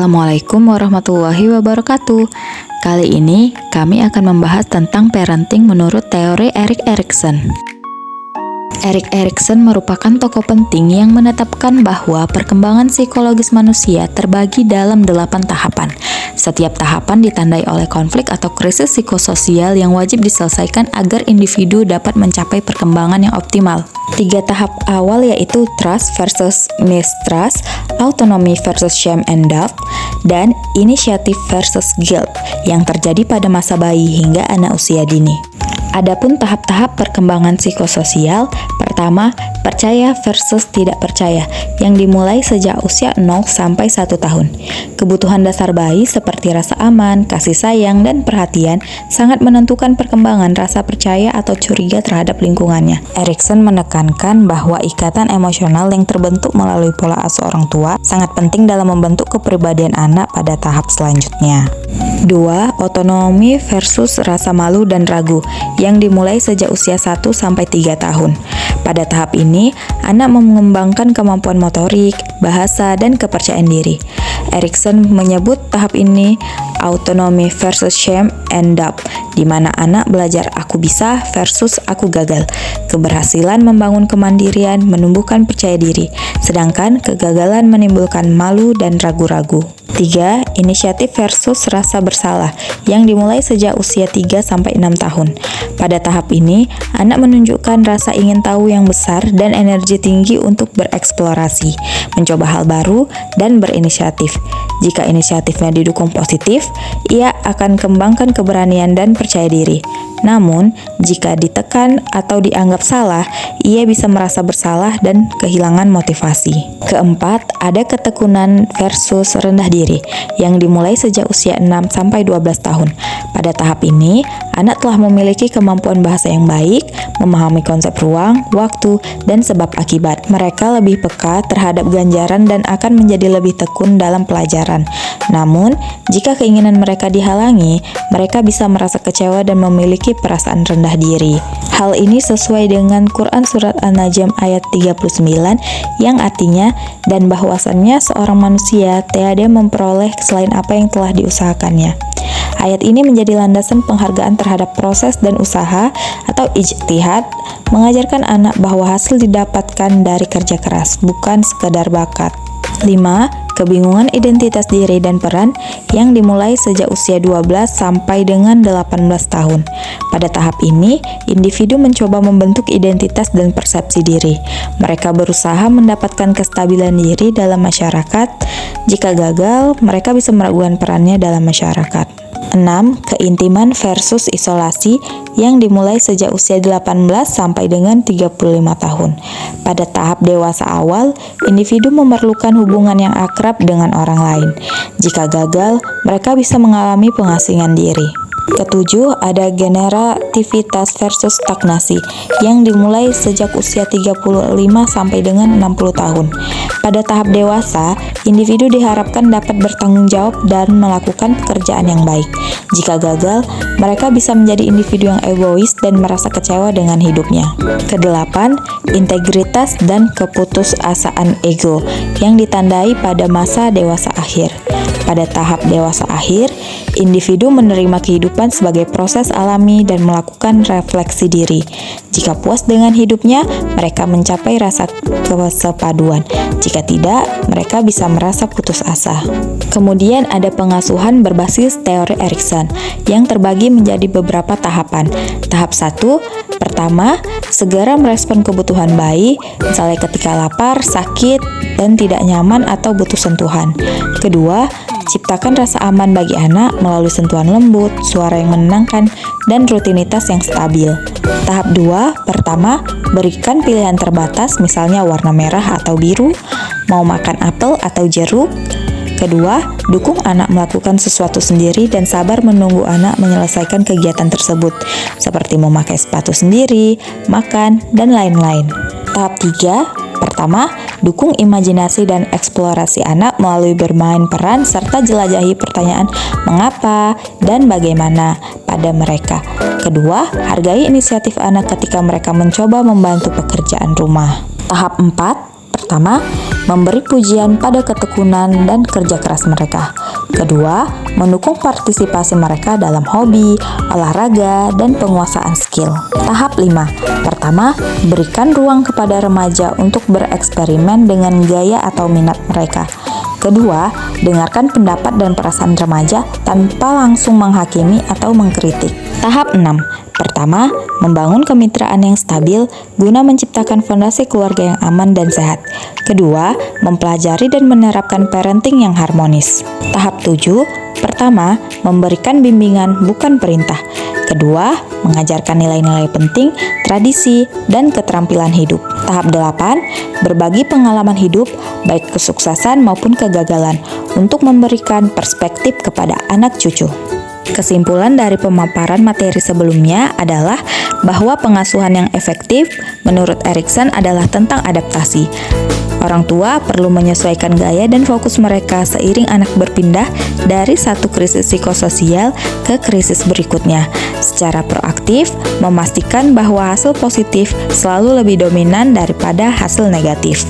Assalamualaikum warahmatullahi wabarakatuh. Kali ini kami akan membahas tentang parenting menurut teori Erik Erikson. Erik Erikson merupakan tokoh penting yang menetapkan bahwa perkembangan psikologis manusia terbagi dalam 8 tahapan. Setiap tahapan ditandai oleh konflik atau krisis psikososial yang wajib diselesaikan agar individu dapat mencapai perkembangan yang optimal. 3 tahap awal yaitu trust versus mistrust, autonomy versus shame and doubt, dan initiative versus guilt yang terjadi pada masa bayi hingga anak usia dini. Adapun tahap-tahap perkembangan psikososial, pertama, percaya versus tidak percaya, yang dimulai sejak usia 0 sampai 1 tahun. Kebutuhan dasar bayi seperti rasa aman, kasih sayang, dan perhatian sangat menentukan perkembangan rasa percaya atau curiga terhadap lingkungannya. Erikson menekankan bahwa ikatan emosional yang terbentuk melalui pola asuh orang tua sangat penting dalam membentuk kepribadian anak pada tahap selanjutnya. 2. Otonomi versus rasa malu dan ragu yang dimulai sejak usia 1 sampai 3 tahun. Pada tahap ini, anak mengembangkan kemampuan motorik, bahasa, dan kepercayaan diri. Erikson menyebut tahap ini autonomy versus shame and doubt, di mana anak belajar aku bisa versus aku gagal. Keberhasilan membangun kemandirian, menumbuhkan percaya diri, sedangkan kegagalan menimbulkan malu dan ragu-ragu. 3. Inisiatif versus rasa bersalah yang dimulai sejak usia 3 sampai 6 tahun. Pada tahap ini, anak menunjukkan rasa ingin tahu yang besar dan energi tinggi untuk bereksplorasi, mencoba hal baru, dan berinisiatif. Jika inisiatifnya didukung positif, ia akan kembangkan keberanian dan percaya diri. Namun, jika ditekan atau dianggap salah, ia bisa merasa bersalah dan kehilangan motivasi. Keempat, ada ketekunan versus rendah diri yang dimulai sejak usia 6 sampai 12 tahun. Pada tahap ini, anak telah memiliki kemampuan bahasa yang baik, memahami konsep ruang, waktu, dan sebab akibat. Mereka lebih peka terhadap ganjaran dan akan menjadi lebih tekun dalam pelajaran. Namun, jika keinginan mereka dihalangi, mereka bisa merasa kecewa dan memiliki perasaan rendah diri. Hal ini sesuai dengan Quran Surat An-Najm ayat 39 yang artinya, dan bahwasannya seorang manusia tiada memperoleh selain apa yang telah diusahakannya. Ayat ini menjadi landasan penghargaan terhadap proses dan usaha atau ijtihad, mengajarkan anak bahwa hasil didapatkan dari kerja keras, bukan sekadar bakat. 5. Kebingungan identitas diri dan peran yang dimulai sejak usia 12 sampai dengan 18 tahun. Pada tahap ini, individu mencoba membentuk identitas dan persepsi diri. Mereka berusaha mendapatkan kestabilan diri dalam masyarakat. Jika gagal, mereka bisa meragukan perannya dalam masyarakat. 6. Keintiman versus isolasi yang dimulai sejak usia 18 sampai dengan 35 tahun. Pada tahap dewasa awal, individu memerlukan hubungan yang akrab dengan orang lain. Jika gagal, mereka bisa mengalami pengasingan diri. Ketujuh, ada generativitas versus stagnasi yang dimulai sejak usia 35 sampai dengan 60 tahun. Pada tahap dewasa, individu diharapkan dapat bertanggung jawab dan melakukan pekerjaan yang baik. Jika gagal, mereka bisa menjadi individu yang egois dan merasa kecewa dengan hidupnya. Kedelapan, integritas dan keputusasaan ego yang ditandai pada masa dewasa akhir. Pada tahap dewasa akhir, individu menerima kehidupan sebagai proses alami dan melakukan refleksi diri. Jika puas dengan hidupnya, mereka mencapai rasa kesepaduan. Jika tidak, mereka bisa merasa putus asa. Kemudian ada pengasuhan berbasis teori Erikson yang terbagi menjadi beberapa tahapan. Tahap 1, pertama, segera merespon kebutuhan bayi, misalnya ketika lapar, sakit, dan tidak nyaman atau butuh sentuhan. Kedua, ciptakan rasa aman bagi anak melalui sentuhan lembut, suara yang menenangkan, dan rutinitas yang stabil. Tahap 2, pertama, berikan pilihan terbatas, misalnya warna merah atau biru, mau makan apel atau jeruk. Kedua, dukung anak melakukan sesuatu sendiri dan sabar menunggu anak menyelesaikan kegiatan tersebut, seperti memakai sepatu sendiri, makan, dan lain-lain. Tahap 3, pertama, dukung imajinasi dan eksplorasi anak melalui bermain peran serta jelajahi pertanyaan mengapa dan bagaimana pada mereka. Kedua, hargai inisiatif anak ketika mereka mencoba membantu pekerjaan rumah. Tahap 4, Pertama, memberi pujian pada ketekunan dan kerja keras mereka. Kedua, mendukung partisipasi mereka dalam hobi, olahraga, dan penguasaan skill. Tahap 5. Pertama, berikan ruang kepada remaja untuk bereksperimen dengan gaya atau minat mereka. Kedua, dengarkan pendapat dan perasaan remaja tanpa langsung menghakimi atau mengkritik. Tahap 6. Pertama, membangun kemitraan yang stabil guna menciptakan fondasi keluarga yang aman dan sehat. Kedua, mempelajari dan menerapkan parenting yang harmonis. Tahap 7. Pertama, memberikan bimbingan bukan perintah. Kedua, mengajarkan nilai-nilai penting, tradisi, dan keterampilan hidup. Tahap 8, berbagi pengalaman hidup, baik kesuksesan maupun kegagalan, untuk memberikan perspektif kepada anak cucu. Kesimpulan dari pemaparan materi sebelumnya adalah bahwa pengasuhan yang efektif menurut Erikson adalah tentang adaptasi. Orang tua perlu menyesuaikan gaya dan fokus mereka seiring anak berpindah dari satu krisis psikososial ke krisis berikutnya. Secara proaktif, memastikan bahwa hasil positif selalu lebih dominan daripada hasil negatif.